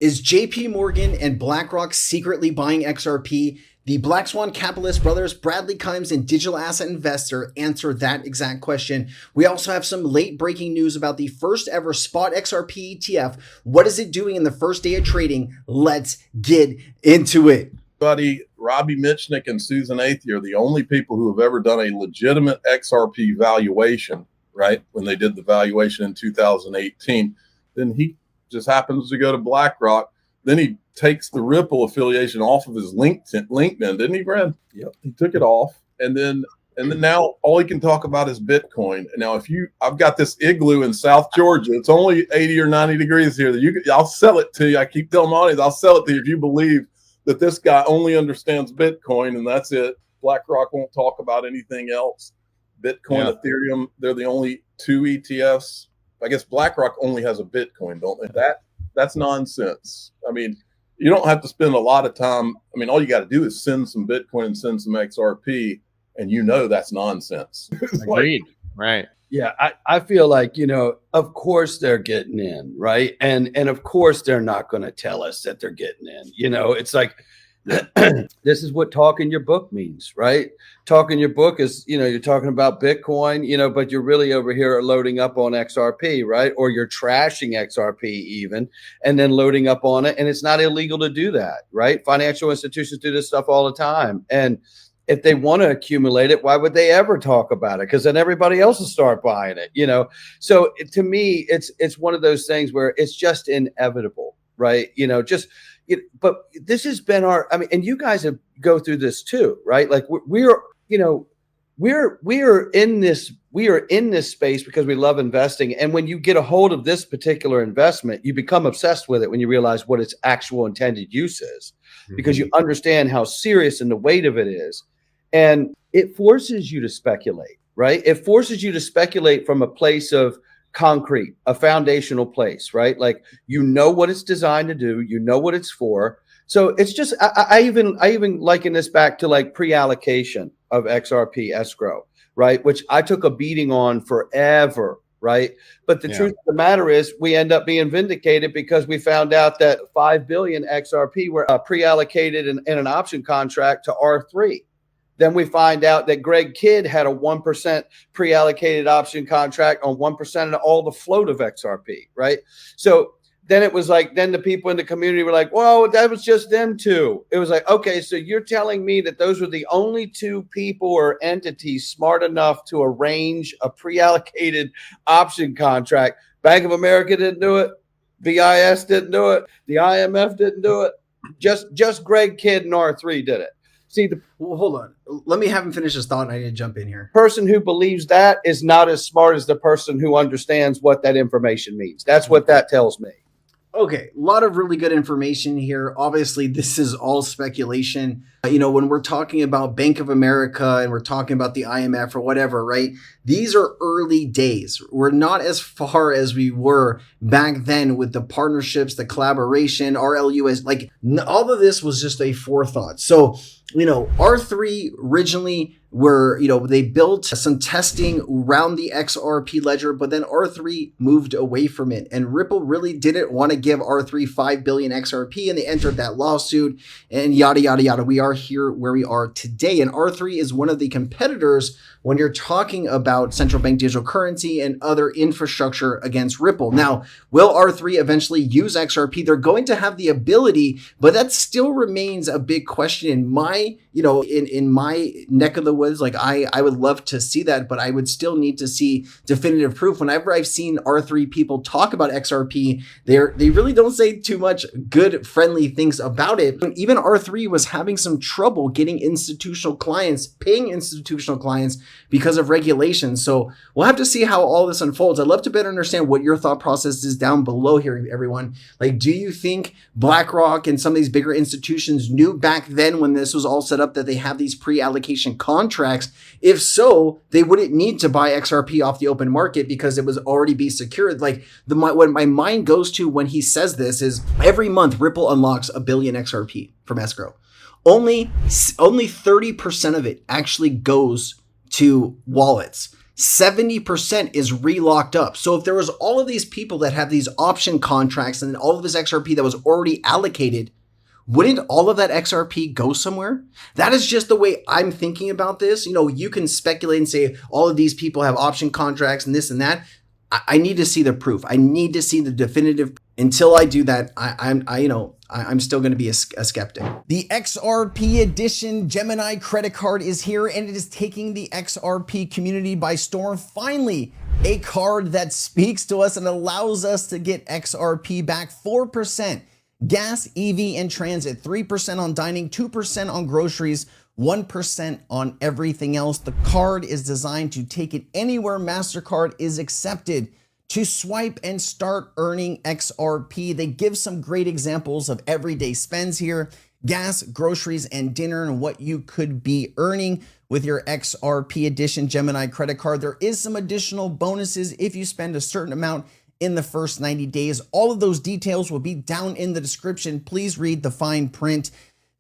Is JP Morgan and BlackRock secretly buying XRP? The Black Swan Capitalist brothers, Bradley Kimes and Digital Asset Investor, answer that exact question. We also have some late breaking news about the first ever spot XRP ETF. What is it doing in the first day of trading? Let's get into it. Buddy, Robbie Mitchnick and Susan Athey are the only people who have ever done a legitimate XRP valuation, right? When they did the valuation in 2018, then he just happens to go to BlackRock. Then he takes the Ripple affiliation off of his LinkedIn, didn't he, Brad? Yep. He took it off. And then now all he can talk about is Bitcoin. Now, I've got this igloo in South Georgia. It's only 80 or 90 degrees here. I'll sell it to you. I keep telling my audience, I'll sell it to you if you believe that this guy only understands Bitcoin and that's it. BlackRock won't talk about anything else. Bitcoin, Ethereum, they're the only two ETFs. I guess BlackRock only has a Bitcoin, don't they? That's nonsense. I mean, you don't have to spend a lot of time. I mean, all you got to do is send some Bitcoin and send some XRP, and that's nonsense. Agreed. Right. Yeah, I feel like, of course they're getting in, right? And of course they're not going to tell us that they're getting in. It's like, this is what talking your book means, right? Talking your book is, you're talking about Bitcoin, but you're really over here loading up on XRP, right? Or you're trashing XRP even, and then loading up on it. And it's not illegal to do that, right? Financial institutions do this stuff all the time. And if they want to accumulate it, why would they ever talk about it? Because then everybody else will start buying it, So to me, it's one of those things where it's just inevitable, right? But this has been and you guys have go through this too, right? Like we are in this space because we love investing. And when you get a hold of this particular investment, you become obsessed with it when you realize what its actual intended use is, because you understand how serious and the weight of it is. And it forces you to speculate, right? It forces you to speculate from a place of concrete, a foundational place, right? Like, what it's designed to do, what it's for. So it's just, I even liken this back to like pre-allocation of XRP escrow, right? Which I took a beating on forever, right? But the truth of the matter is we end up being vindicated because we found out that 5 billion XRP were pre-allocated in an option contract to R3. Then we find out that Greg Kidd had a 1% pre-allocated option contract on 1% of all the float of XRP, right? So then it was like, then the people in the community were like, whoa, that was just them two. It was like, okay, so you're telling me that those were the only two people or entities smart enough to arrange a pre-allocated option contract. Bank of America didn't do it. BIS didn't do it. The IMF didn't do it. Just Greg Kidd and R3 did it. See, hold on. Let me have him finish his thought and I need to jump in here. Person who believes that is not as smart as the person who understands what that information means. That's what that tells me. Okay, a lot of really good information here. Obviously, this is all speculation. When we're talking about Bank of America and we're talking about the IMF or whatever, right? These are early days. We're not as far as we were back then with the partnerships, the collaboration, RLUS. Like, all of this was just a forethought. So, R3 originally they built some testing around the XRP ledger, but then R3 moved away from it. And Ripple really didn't want to give R3 5 billion XRP, and they entered that lawsuit and yada, yada, yada. We are here where we are today. And R3 is one of the competitors when you're talking about central bank digital currency and other infrastructure against Ripple. Now, will R3 eventually use XRP? They're going to have the ability, but that still remains a big question in my, in my neck of the woods. Like, I would love to see that, but I would still need to see definitive proof. Whenever I've seen R3 people talk about XRP, they really don't say too much good, friendly things about it. Even R3 was having some trouble getting institutional clients, paying institutional clients because of regulations. So we'll have to see how all this unfolds. I'd love to better understand what your thought process is down below here, everyone. Like, do you think BlackRock and some of these bigger institutions knew back then when this was all set up that they have these pre-allocation contracts? If so, they wouldn't need to buy XRP off the open market because it was already be secured. Like, what my mind goes to when he says this is every month Ripple unlocks 1 billion XRP from escrow. Only 30% of it actually goes to wallets. 70% is re-locked up. So if there was all of these people that have these option contracts and all of this XRP that was already allocated, wouldn't all of that XRP go somewhere? That is just the way I'm thinking about this. You can speculate and say all of these people have option contracts and this and that. I need to see the proof. I need to see the definitive. Until I do that, I'm still going to be a skeptic. The XRP edition Gemini Credit Card is here, and it is taking the XRP community by storm. Finally, a card that speaks to us and allows us to get XRP back. 4% gas, EV, and transit, 3% on dining, 2% on groceries, 1% on everything else. The card is designed to take it anywhere MasterCard is accepted, to swipe and start earning XRP. They give some great examples of everyday spends here: gas, groceries, and dinner, and what you could be earning with your XRP edition Gemini credit card. There is some additional bonuses if you spend a certain amount in the first 90 days. All of those details will be down in the description. Please read the fine print.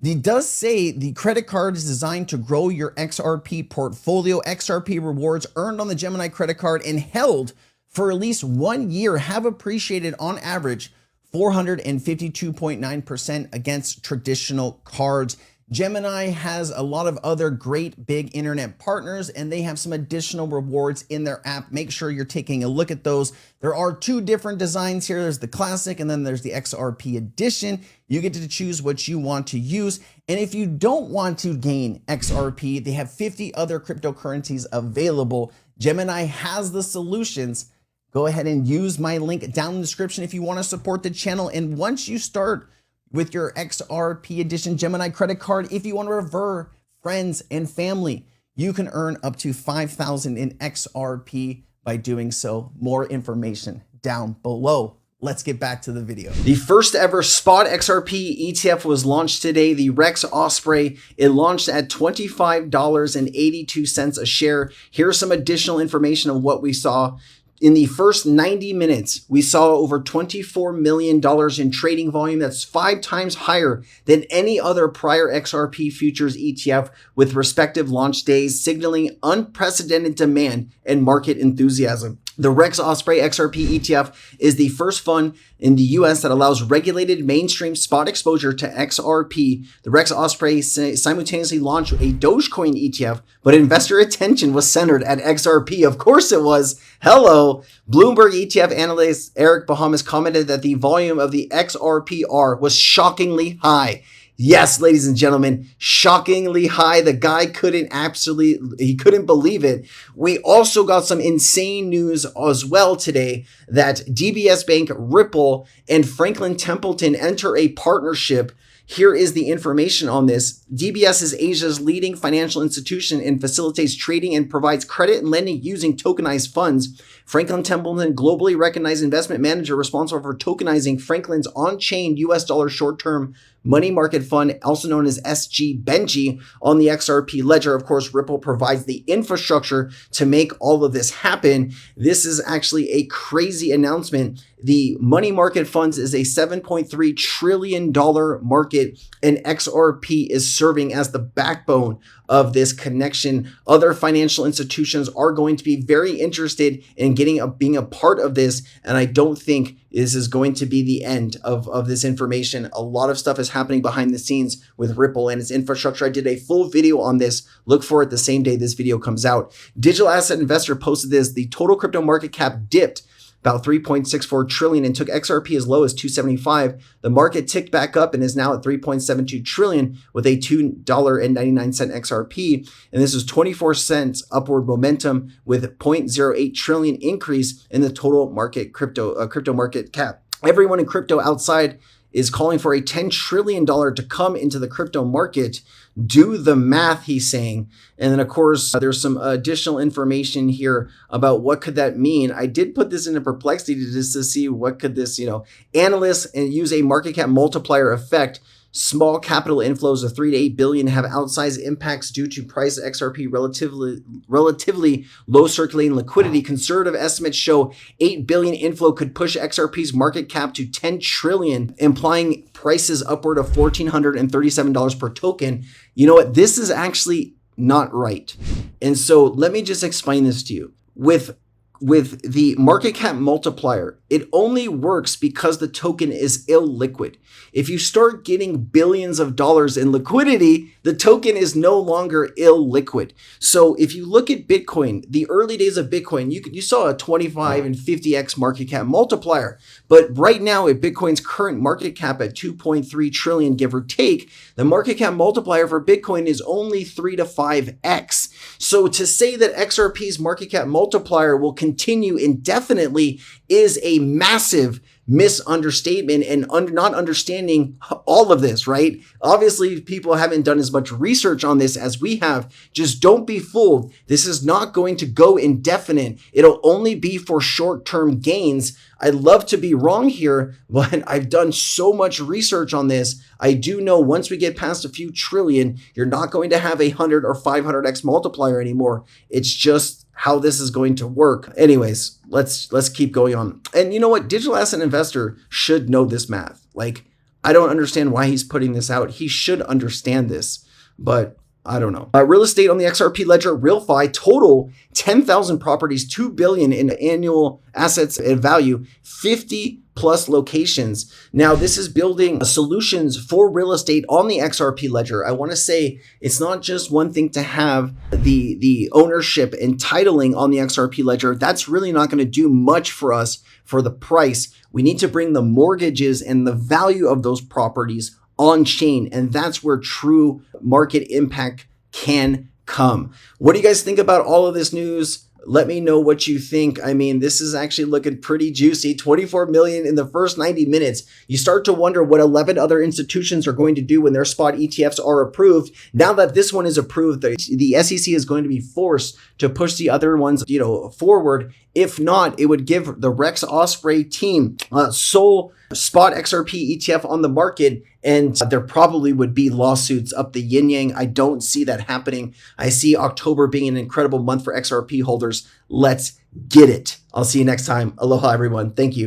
It does say the credit card is designed to grow your XRP portfolio. XRP rewards earned on the Gemini credit card and held for at least 1 year have appreciated on average 452.9% against traditional cards. Gemini has a lot of other great big internet partners, and they have some additional rewards in their app. Make sure you're taking a look at those. There are two different designs here. There's the classic and then there's the XRP edition. You get to choose what you want to use. And if you don't want to gain XRP, they have 50 other cryptocurrencies available. Gemini has the solutions. Go ahead and use my link down in the description if you want to support the channel. And once you start with your XRP edition Gemini credit card, if you want to refer friends and family, you can earn up to 5,000 in XRP by doing so. More information down below. Let's get back to the video. The first ever spot XRP ETF was launched today, the Rex Osprey. It launched at $25.82 a share. Here's some additional information on what we saw. In the first 90 minutes, we saw over $24 million in trading volume. That's 5 times higher than any other prior XRP futures ETF with respective launch days, signaling unprecedented demand and market enthusiasm. The Rex Osprey XRP ETF is the first fund in the US that allows regulated mainstream spot exposure to XRP. The Rex Osprey simultaneously launched a Dogecoin ETF, but investor attention was centered at XRP. Of course it was. Hello. Bloomberg ETF analyst Eric Bahamas commented that the volume of the XRPR was shockingly high. Yes, ladies and gentlemen, shockingly high. The guy couldn't believe it. We also got some insane news as well today that DBS Bank, Ripple, and Franklin Templeton enter a partnership. Here is the information on this. DBS is Asia's leading financial institution and facilitates trading and provides credit and lending using tokenized funds. Franklin Templeton, globally recognized investment manager responsible for tokenizing Franklin's on-chain US dollar short-term money market fund, also known as SG Benji, on the XRP ledger. Of course, Ripple provides the infrastructure to make all of this happen. This is actually a crazy announcement. The money market funds is a $7.3 trillion market, and XRP is serving as the backbone of this connection. Other financial institutions are going to be very interested in being a part of this, and I don't think this is going to be the end of this information. A lot of stuff is happening behind the scenes with Ripple and its infrastructure. I did a full video on this. Look for it the same day this video comes out. Digital Asset Investor posted this. The total crypto market cap dipped about 3.64 trillion and took XRP as low as 275. The market ticked back up and is now at 3.72 trillion with a $2.99 XRP. And this is 24 cents upward momentum with 0.08 trillion increase in the total market crypto market cap. Everyone in crypto outside is calling for a $10 trillion to come into the crypto market. Do the math, he's saying. And then, of course, there's some additional information here about what could that mean. I did put this into perplexity just to see what could this, analysts and use a market cap multiplier effect. Small capital inflows of 3 to 8 billion have outsized impacts due to price of XRP relatively low circulating liquidity. Conservative estimates show 8 billion inflow could push XRP's market cap to 10 trillion, implying prices upward of $1,437 per token. You know what? This is actually not right. And so let me just explain this to you. with the market cap multiplier, it only works because the token is illiquid. If you start getting billions of dollars in liquidity, the token is no longer illiquid. So if you look at Bitcoin, the early days of Bitcoin, you saw a 25 and 50x market cap multiplier. But right now at Bitcoin's current market cap at 2.3 trillion, give or take, the market cap multiplier for Bitcoin is only 3 to 5x. So to say that XRP's market cap multiplier will continue indefinitely is a massive misunderstatement and not understanding all of this, right? Obviously, people haven't done as much research on this as we have. Just don't be fooled. This is not going to go indefinite. It'll only be for short-term gains. I'd love to be wrong here, but I've done so much research on this. I do know once we get past a few trillion, you're not going to have 100 or 500x multiplier anymore. It's just how this is going to work. Anyways, let's keep going on. And you know what? Digital asset investor should know this math. Like, I don't understand why he's putting this out. He should understand this, but I don't know. Real estate on the XRP ledger, RealFi, total 10,000 properties, 2 billion in annual assets and value, 50 plus locations. Now, this is building solutions for real estate on the XRP ledger. I want to say it's not just one thing to have the ownership and titling on the XRP ledger. That's really not going to do much for us for the price. We need to bring the mortgages and the value of those properties on chain. And that's where true market impact can come. What do you guys think about all of this news? Let me know what you think. I mean, this is actually looking pretty juicy. 24 million in the first 90 minutes. You start to wonder what 11 other institutions are going to do when their spot ETFs are approved. Now that this one is approved, the SEC is going to be forced to push the other ones, forward. If not, it would give the Rex Osprey team sole spot XRP ETF on the market, and there probably would be lawsuits up the yin yang. I don't see that happening. I see October being an incredible month for XRP holders. Let's get it. I'll see you next time. Aloha, everyone. Thank you.